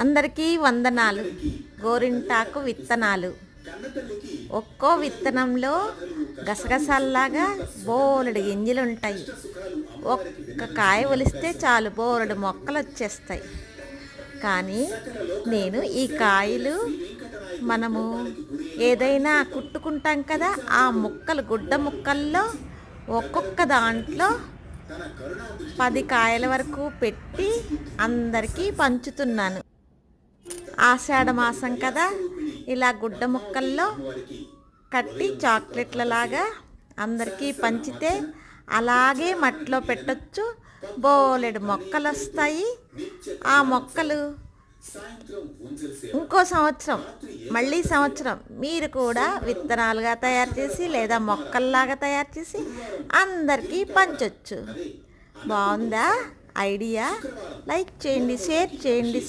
అందరికీ వందనాలు. గోరింటాకు విత్తనాలు. ఒక్కో విత్తనంలో గసగసాల్లాగా బోలెడు గింజలుంటాయి. ఒక్క కాయ ఒలిస్తే చాలు బోలెడు మొక్కలు వచ్చేస్తాయి. కానీ నేను ఈ కాయలు మనము ఏదైనా కుట్టుకుంటాం కదా, ఆ ముక్కలు గుడ్డ ముక్కల్లో ఒక్కొక్క దాంట్లో 10 కాయల వరకు పెట్టి అందరికీ పంచుతున్నాను. ఆషాఢ మాసం కదా, ఇలా గుడ్డ ముక్కల్లో కట్టి చాక్లెట్లలాగా అందరికీ పంచితే అలాగే మట్టిలో పెట్టొచ్చు. బోలెడు మొక్కలు వస్తాయి. ఆ మొక్కలు ఇంకో సంవత్సరం మళ్ళీ సంవత్సరం మీరు కూడా విత్తనాలుగా తయారు చేసి లేదా మొక్కల్లాగా తయారు చేసి అందరికీ పంచొచ్చు. బాగుందా ఐడియా? లైక్ చేయండి, షేర్ చేయండి.